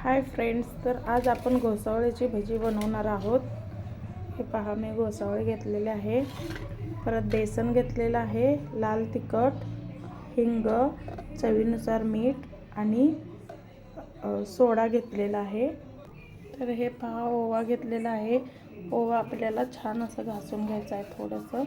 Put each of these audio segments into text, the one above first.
Hi friends, तर आज आपण घोसावळ्याची भजी बनवणार आहोत। हे पहा, मी घोसावळे घेतलेले आहे, परत बेसन घेतलेलं आहे, लाल तिखट, हिंग, चवीनुसार मीठ आणि सोडा घेतलेला आहे। तर हे पहा, ओवा घेतलेला आहे। ओवा आपल्याला छान असं घासून घ्यायचं आहे थोडंसं।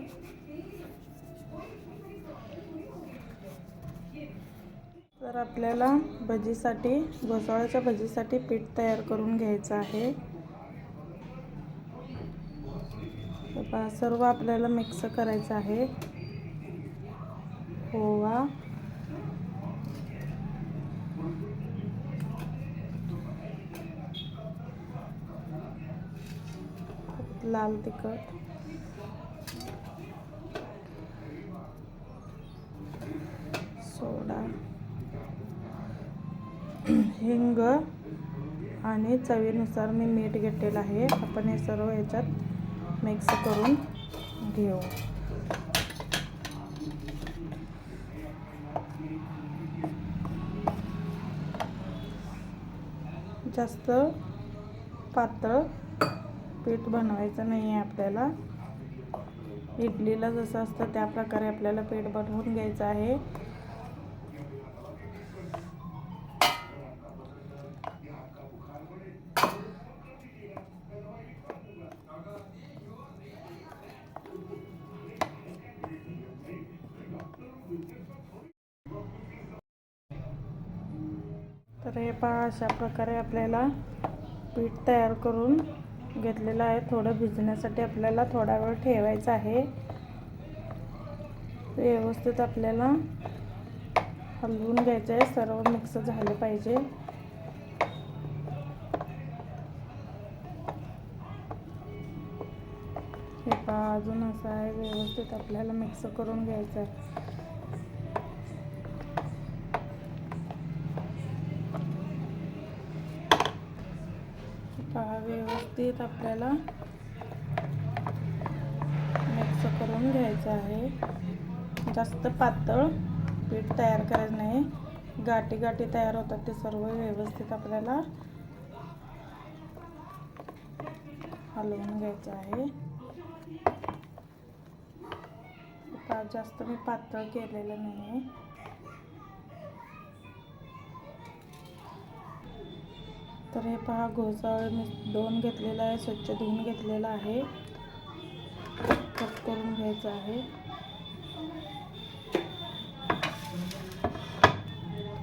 तर आपल्याला भजीसाठी, घोसावळ्याच्या भजीसाठी पीठ तयार करून घ्यायचं आहे। पहा, सर्व आपल्याला मिक्स करायचं आहे। ओवा, लाल तिखट, सोडा, हिंग आणि चवीनुसार मी मीठ घेतलेलं आहे। आपण हे सर्व याच्यात मिक्स करून घेऊ। जास्त पातळ पीठ बनवायचं नाही आहे आपल्याला। इडलीला जसं असतं त्या प्रकारे आपल्याला पीठ बनवून घ्यायचं आहे। तर हे पहा, अशा प्रकारे आपल्याला पीठ तयार करून घेतलेलं आहे। थोडं भिजण्यासाठी आपल्याला थोडा वेळ ठेवायचं आहे। व्यवस्थित आपल्याला हलवून घ्यायचं आहे, सर्व मिक्स झाले पाहिजे। हे पहा, अजून असं आहे, व्यवस्थित आपल्याला मिक्स करून घ्यायचं आहे। पहा, व्यवस्थित आपल्याला मिक्स करून घ्यायचं आहे। जास्त पातळ पीठ तयार करायचं नाही, गाठी गाठी तयार होतात ते सर्व व्यवस्थित आपल्याला हलवून घ्यायचं आहे। जास्त मी पातळ केलेलं नाही आहे। तर हे पहा, घोसावळे मी 2 घेतलेला आहे, स्वच्छ धुवून घेतलेला आहे। कट करून घ्यायचं आहे।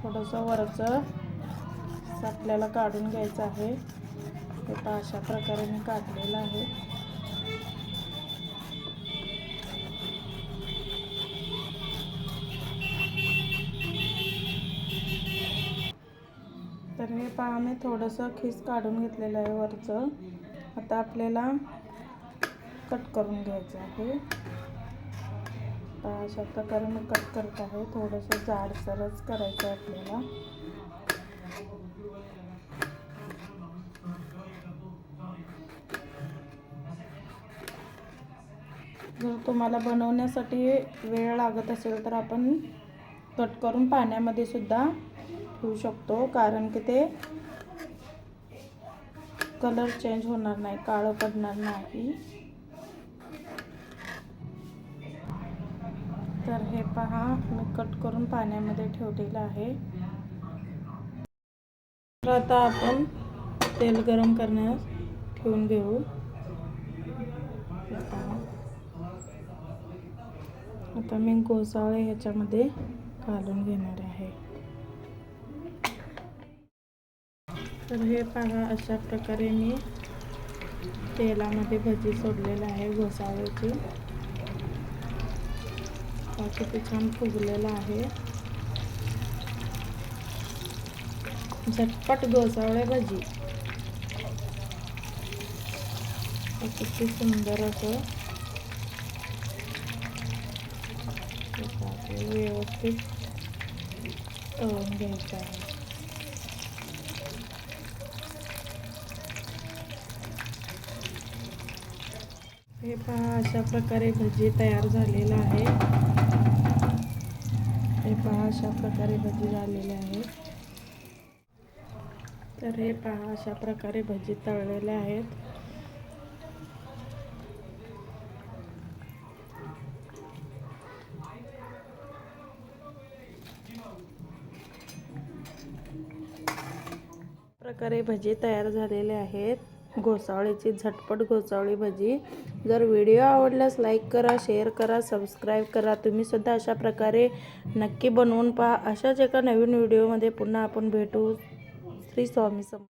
थोडंसं वरचं आपल्याला काढून घ्यायचं आहे। हे पहा, अशा प्रकारे मी काढलेलं आहे। तर हे पहा, मी थोडंसं खीस काढून घेतलेलं आहे वरचं। आता आपल्याला कट करून घ्यायचं आहे। अशा प्रकारे मी कट करत आहे। थोडंसं जाडसरच करायचं आहे आपल्याला। जर तुम्हाला बनवण्यासाठी वेळ लागत असेल तर आपण कट करून पाण्यामध्ये सुद्धा ठेवू शकतो, कारण की ते कलर चेंज होणार नाही, काळं पडणार नाही। तर हे पहा, मी कट करून पाण्यामध्ये ठेवलेलं आहे। तर आता आपण तेल गरम करण्यास ठेवून घेऊ। आता मी घोसावळे ह्याच्यामध्ये घालून घेणार आहे। तर हे पहा, अशा प्रकारे मी तेलामध्ये भजी सोडलेलं आहे घोसावळ्याची। किती छान फुगलेलं आहे। झटपट घोसावळे भजी, किती सुंदर असं व्यवस्थित तळून घ्यायचं आहे। हे पहा, अशा प्रकारे भजी तयार झालेला आहे। हे पहा, अशा प्रकारे भजी झालेले आहे। तर हे पहा, अशा प्रकारे भजी तळलेले आहेत. प्रकारे भजी तयार झालेले आहेत. घोसावळीची झटपट घोसावळी भजी. जर व्हिडिओ आवडल्यास लाईक करा, शेअर करा, सबस्क्राईब करा. तुम्ही सुद्धा अशा प्रकारे नक्की बनवून पहा. अशाच एका नवीन व्हिडिओमध्ये पुन्हा आपण भेटू. श्री स्वामी समर्थ.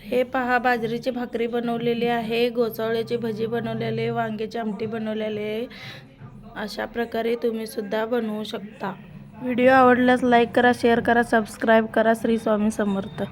हे पहा, बाजरीची भाकरी बनवलेली आहे, घोसावळ्याची भजी बनवलेली, वांग्याची आमटी बनवलेली आहे. अशा प्रकारे तुम्ही सुद्धा बनवू शकता. व्हिडिओ आवडल्यास लाईक करा, शेअर करा, सबस्क्राईब करा. श्री स्वामी समर्थ.